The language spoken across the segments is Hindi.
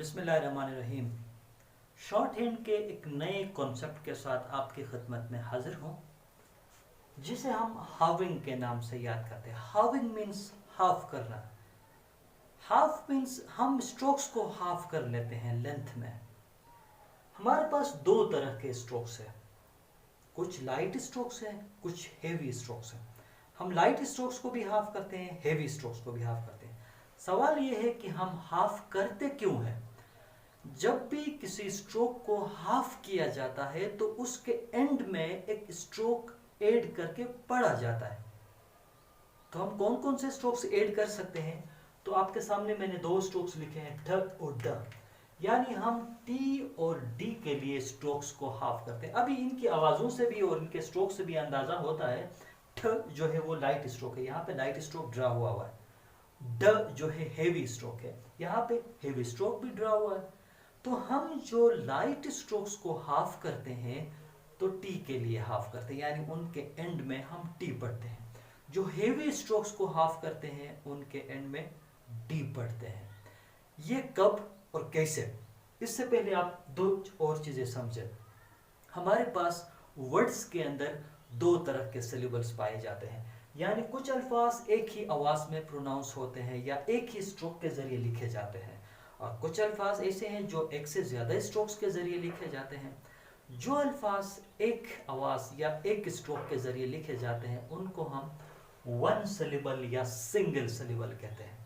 बिस्मिल्लाहिर्रहमानिर्रहीम। शॉर्ट हैंड के एक नए कॉन्सेप्ट के साथ आपकी खिदमत में हाजिर हूँ, जिसे हम हाविंग के नाम से याद करते हैं। हाविंग मीन्स हाफ करना। हाफ मीन्स हम स्ट्रोक्स को हाफ कर लेते हैं लेंथ में। हमारे पास दो तरह के स्ट्रोक्स हैं, कुछ लाइट स्ट्रोक्स हैं, कुछ हेवी स्ट्रोक्स हैं। हम लाइट स्ट्रोक्स को भी हाफ करते हैं, हेवी स्ट्रोक्स को भी हाफ करते हैं। सवाल यह है कि हम हाफ करते क्यों हैं? जब भी किसी स्ट्रोक को हाफ किया जाता है तो उसके एंड में एक स्ट्रोक ऐड करके पढ़ा जाता है। तो हम कौन कौन से स्ट्रोक्स ऐड कर सकते हैं? तो आपके सामने मैंने दो स्ट्रोक्स लिखे हैं, ठ और ड, यानी हम टी और डी के लिए स्ट्रोक्स को हाफ करते हैं। अभी इनकी आवाजों से भी और इनके स्ट्रोक से भी अंदाजा होता है। ठ जो है वो लाइट स्ट्रोक है, यहाँ पे लाइट स्ट्रोक ड्रा हुआ है। ड जो है हेवी स्ट्रोक है, यहाँ पे हेवी स्ट्रोक भी ड्रा हुआ है। तो हम जो लाइट स्ट्रोक्स को हाफ करते हैं तो टी के लिए हाफ करते हैं, यानी उनके एंड में हम टी पढ़ते हैं। जो हेवी स्ट्रोक्स को हाफ करते हैं उनके एंड में डी पढ़ते हैं। ये कब और कैसे? इससे पहले आप दो और चीजें समझें। हमारे पास वर्ड्स के अंदर दो तरह के सिलेबल्स पाए जाते हैं, यानी कुछ अल्फाज एक ही आवाज में प्रोनाउंस होते हैं या एक ही स्ट्रोक के जरिए लिखे जाते हैं, और कुछ अल्फाज ऐसे हैं जो एक से ज्यादा स्ट्रोक्स के जरिए लिखे जाते हैं। जो अल्फाज एक आवाज या एक स्ट्रोक के जरिए लिखे जाते हैं उनको हम वन सिलेबल या सिंगल सिलेबल कहते हैं,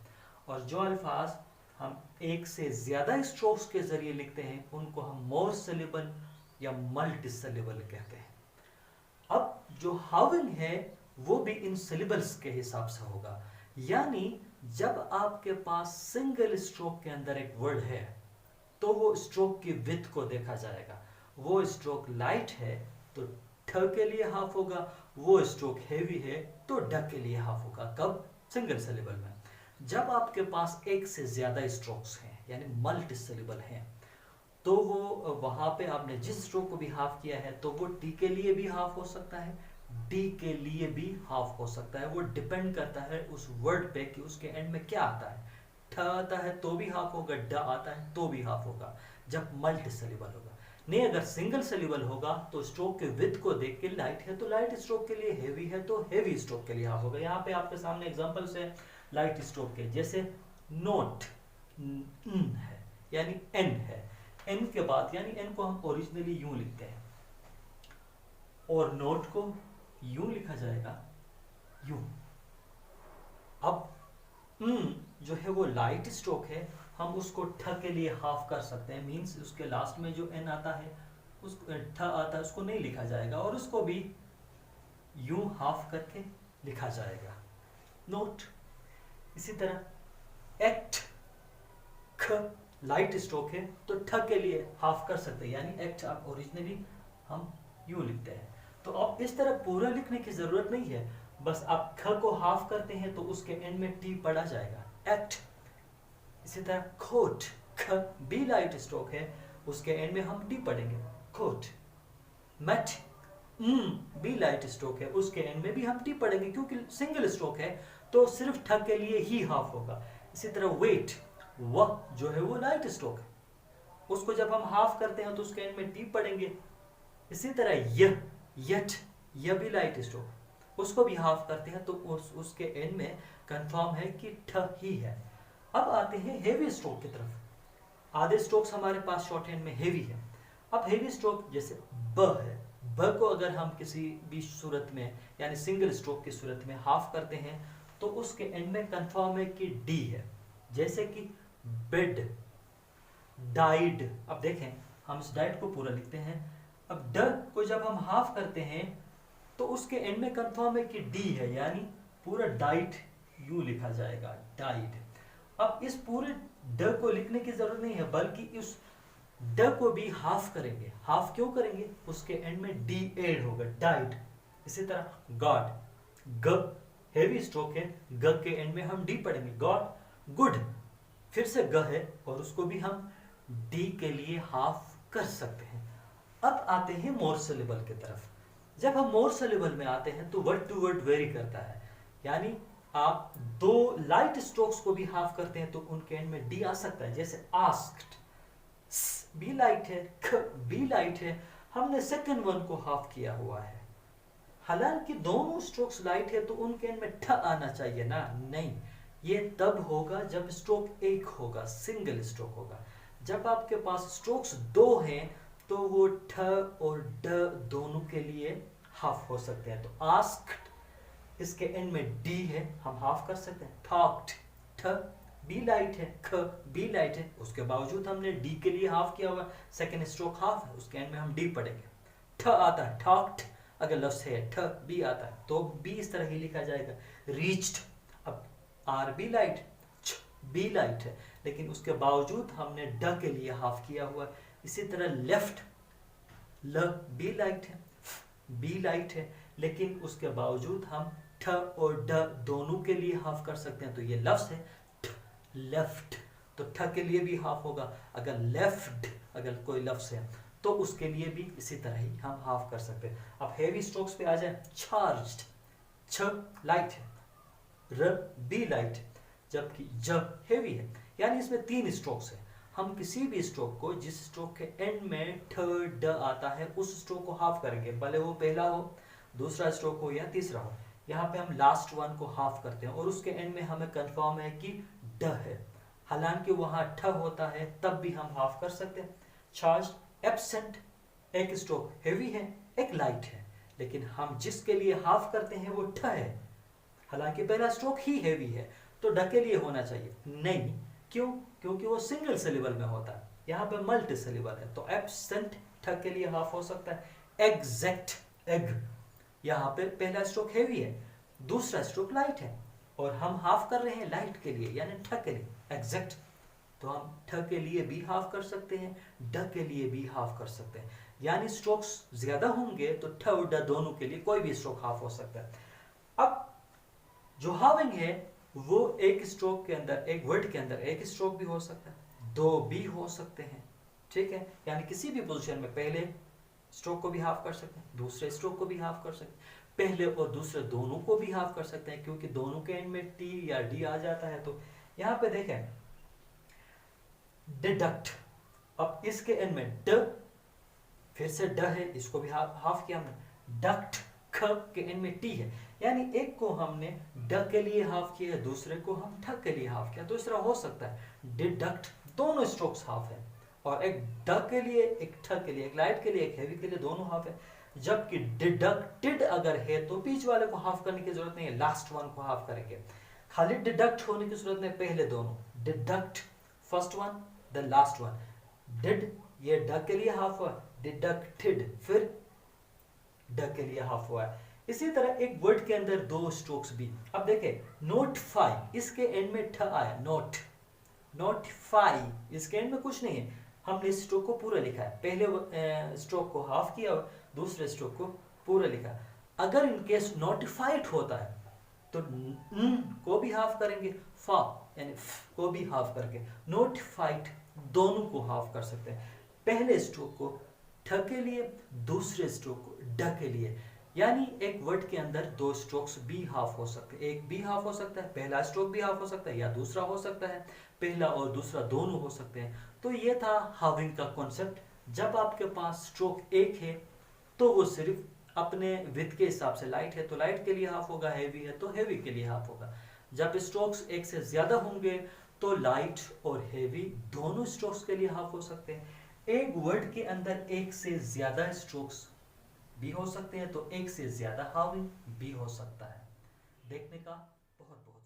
और जो अल्फाज हम एक से ज्यादा स्ट्रोक्स के जरिए लिखते हैं उनको हम मोर सिलेबल या मल्टी सिलेबल कहते हैं। अब जो हाविंग है वो भी इन सिलेबल्स के हिसाब से होगा, यानी जब आपके पास सिंगल स्ट्रोक के अंदर एक वर्ड है तो वो स्ट्रोक की विड्थ को देखा जाएगा। वो स्ट्रोक लाइट है तो ठ के लिए हाफ होगा, वो स्ट्रोक हेवी है तो ड के लिए हाफ होगा। कब? सिंगल सिलेबल में। जब आपके पास एक से ज्यादा स्ट्रोक्स हैं यानी मल्टी सिलेबल हैं तो वो वहां पे आपने जिस स्ट्रोक को भी हाफ किया है तो वो टी के लिए भी हाफ हो सकता है, डी के लिए भी हाफ हो सकता है। वो डिपेंड करता है उस वर्ड पे कि उसके एंड में क्या आता है। ठ आता है तो भी हाफ होगा, ड आता है तो भी हाफ होगा जब मल्टी सिलेबल होगा। नहीं, अगर सिंगल सिलेबल होगा तो स्ट्रोक के विड्थ को देख के लाइट है तो लाइट स्ट्रोक के लिए, हेवी है तो हेवी स्ट्रोक के लिए हाफ होगा। यहाँ पे आपके सामने एग्जांपल्स है लाइट स्ट्रोक के, जैसे नोट न है यानी एन है, एन के बाद यानी एन को हम ओरिजिनली यूं लिखते हैं और नोट को यूं लिखा जाएगा, यूं। अब जो है वो लाइट स्ट्रोक है, हम उसको ठ के लिए हाफ कर सकते हैं, मींस उसके लास्ट में जो एन आता है उस ठ आता है उसको नहीं लिखा जाएगा और उसको भी यूं हाफ करके लिखा जाएगा, नोट। इसी तरह एक्ट, ख लाइट स्ट्रोक है तो ठ के लिए हाफ कर सकते हैं, यानी एक्ट आप ओरिजिनली हम यूं लिखते हैं। तो अब इस तरह पूरा लिखने की जरूरत नहीं है, बस आप ख को हाफ करते हैं तो उसके एंड में टी पढ़ा जाएगा, एक्ट। इसी तरह कोट, ख बी लाइट स्ट्रोक है उसके एंड में हम टी पढ़ेंगे, कोट। मैट, बी लाइट स्ट्रोक है उसके एंड में भी हम टी पढ़ेंगे क्योंकि सिंगल स्ट्रोक है तो सिर्फ ठ के लिए ही हाफ होगा। इसी तरह वेट, व जो है वो लाइट स्ट्रोक है, उसको जब हम हाफ करते हैं तो उसके एंड में टी पढ़ेंगे। इसी तरह यट, यह भी लाइट स्ट्रोक, उसको भी हाफ करते हैं तो उसके एंड में कंफर्म है कि ठ ही है। अब आते हैं हेवी स्ट्रोक की तरफ। आधे स्ट्रोक्स हमारे पास शॉर्ट हैंड में हेवी है। अब हेवी स्ट्रोक जैसे ब है, ब को अगर हम किसी भी सूरत में यानी सिंगल स्ट्रोक की सूरत में हाफ करते हैं तो उसके एंड में कंफर्म है कि डी है, जैसे कि बेड, डाइड। अब देखें हम इस डाइड को पूरा लिखते हैं, अब ड को जब हम हाफ करते हैं तो उसके एंड में कंफर्म है कि डी है, यानी पूरा डाइट यू लिखा जाएगा, डाइड। अब इस पूरे ड को लिखने की जरूरत नहीं है, बल्कि इस ड को भी हाफ करेंगे। हाफ क्यों करेंगे? उसके एंड में डी एड होगा, डाइड। इसी तरह गॉड, ग हेवी स्ट्रोक है, ग के एंड में हम डी पढ़ेंगे, गॉड। गुड फिर से ग है और उसको भी हम डी के लिए हाफ कर सकते हैं। अब आते हैं मोर सिलेबल की तरफ। जब हम मोर सिलेबल में आते हैं तो वर्ड टू वर्ड वेरी करता है, यानी आप दो लाइट स्ट्रोक्स को भी हाफ करते हैं तो उनके एंड में डी आ सकता है, जैसे आस्क्ड, बी लाइट है, ख बी लाइट है, हमने सेकंड वन को हाफ किया हुआ है। हालांकि दोनों स्ट्रोक्स लाइट है तो उनके एंड में ठ आना चाहिए ना, नहीं, ये तब होगा जब स्ट्रोक एक होगा, सिंगल स्ट्रोक होगा। जब आपके पास स्ट्रोक्स दो हैं तो वो ठ और ड दोनों के लिए हाफ हो सकते हैं। तो आस्क्ड, इसके एंड में डी है, हम हाफ कर सकते हैं। टॉक्ड, ठ बी लाइट है, ख बी लाइट है, उसके बावजूद हमने डी के लिए हाफ किया हुआ, सेकेंड स्ट्रोक हाफ है, उसके एंड में हम डी पढ़ेंगे। ठ आता है, टॉक्ड, अगर लफ्ज है ठ बी आता है तो बी इस तरह ही लिखा जाएगा। रीच्ड, अब आर बी लाइट, छ बी लाइट है, लेकिन उसके बावजूद हमने ड के लिए हाफ किया हुआ। इसी तरह लेफ्ट, ल बी लाइट है, बी लाइट है, लेकिन उसके बावजूद हम ठ और ड दोनों के लिए हाफ कर सकते हैं। तो ये लफ्ज है लेफ्ट, तो ठ के लिए भी हाफ होगा। अगर लेफ्ट अगर कोई लफ्ज है तो उसके लिए भी इसी तरह ही हम हाफ कर सकते हैं। अब हेवी स्ट्रोक्स पे आ जाए। चार्ज्ड, छ लाइट है, र बी लाइट है, जबकि ज हेवी है, यानी इसमें तीन स्ट्रोक्स है। हम किसी भी स्ट्रोक को, जिस स्ट्रोक के एंड में ठ ड आता है, उस स्ट्रोक को हाफ करेंगे, भले वो पहला हो, दूसरा स्ट्रोक हो या तीसरा हो। यहाँ पे हम लास्ट वन को हाफ करते हैं और उसके एंड में हमें कंफर्म है कि ड है, हालांकि वहां ठ होता है तब भी हम हाफ कर सकते हैं। चार्ज, एब्सेंट, एक स्ट्रोक हेवी है, एक लाइट है, लेकिन हम जिसके लिए हाफ करते हैं वो ठ है, हालांकि पहला स्ट्रोक ही हेवी है, तो ड के लिए होना चाहिए नहीं। क्यों? क्योंकि वो सिंगल सिलेबल में होता है, यहाँ पे मल्टी सिलेबल है, तो एब्सेंट ठ के लिए हाफ हो सकता है। एग्जैक्ट, एग, यहाँ पे पहला स्ट्रोक हेवी है, दूसरा स्ट्रोक लाइट है, और हम हाफ कर रहे हैं लाइट के लिए यानी ठ के लिए, एग्जैक्ट, तो हम ठ के लिए भी हाफ कर सकते हैं, ड के लिए भी हाफ कर सकते हैं। यानी स्ट्रोक्स ज्यादा होंगे तो ठ और ड दोनों के लिए कोई भी स्ट्रोक हाफ हो सकता है। अब जो हाविंग है वो एक स्ट्रोक के अंदर, एक वर्ड के अंदर एक स्ट्रोक भी हो सकता है, दो भी हो सकते हैं, ठीक है, यानी किसी भी पोजीशन में पहले स्ट्रोक को भी हाफ कर सकते हैं, दूसरे स्ट्रोक को भी हाफ कर सकते हैं, पहले और दूसरे दोनों को भी हाफ कर सकते हैं, क्योंकि दोनों के एंड में टी या डी आ जाता है। तो यहाँ पे देखें, डिडक्ट, अब इसके एंड में ड, फिर से ड है, इसको भी हाफ किया हमने। डक्ट, ख के एंड में टी है, यानी एक को हमने ड के लिए हाफ किया, दूसरे को हम ठ के लिए हाफ किया, दूसरा हो सकता है डिडक्ट, दोनों स्ट्रोक्स हाफ है, और एक ड के लिए, एक ठ के लिए, एक लाइट के लिए, एक हेवी के लिए, दोनों हाफ है। जबकि डिडक्टेड अगर है तो बीच वाले को हाफ करने की जरूरत नहीं है, लास्ट वन को हाफ करेंगे। खाली डिडक्ट होने की जरूरत नहीं, पहले दोनों, deduct first one, the last one. Did, ये ड के लिए हाफ हुआ, डिडक्टेड फिर ड के लिए हाफ हुआ है। इसी तरह एक वर्ड के अंदर दो स्ट्रोक्स भी। अब देखें, नोटिफाई, इसके एंड में ठ आया, नोट, नोटिफाई, इसके एंड में कुछ नहीं है, हमने इस स्ट्रोक को पूरा लिखा है, पहले स्ट्रोक को हाफ किया और दूसरे स्ट्रोक को पूरा लिखा। अगर इन केस नोटिफाइड होता है तो न को भी हाफ करेंगे, फा यानी फ को भी हाफ करके नोटिफाइड दोनों को हाफ कर सकते हैं, पहले स्ट्रोक को ठ के लिए, दूसरे स्ट्रोक को ड के लिए। यानी एक वर्ड के अंदर दो स्ट्रोक्स भी हाफ हो सकते हैं, एक भी हाफ हो सकता है, पहला स्ट्रोक भी हाफ हो सकता है, या दूसरा हो सकता है, पहला और दूसरा दोनों हो सकते हैं। तो ये था हाविंग का कॉन्सेप्ट। जब आपके पास स्ट्रोक एक है तो वो सिर्फ अपने विथ के हिसाब से, लाइट है तो लाइट के लिए हाफ होगा, हेवी है तो हेवी के लिए हाफ होगा। जब स्ट्रोक्स एक से ज्यादा होंगे तो लाइट और हेवी दोनों स्ट्रोक्स के लिए हाफ हो सकते हैं। एक वर्ड के अंदर एक से ज्यादा स्ट्रोक्स भी हो सकते हैं तो एक से ज्यादा हाविंग भी हो सकता है। देखने का बहुत बहुत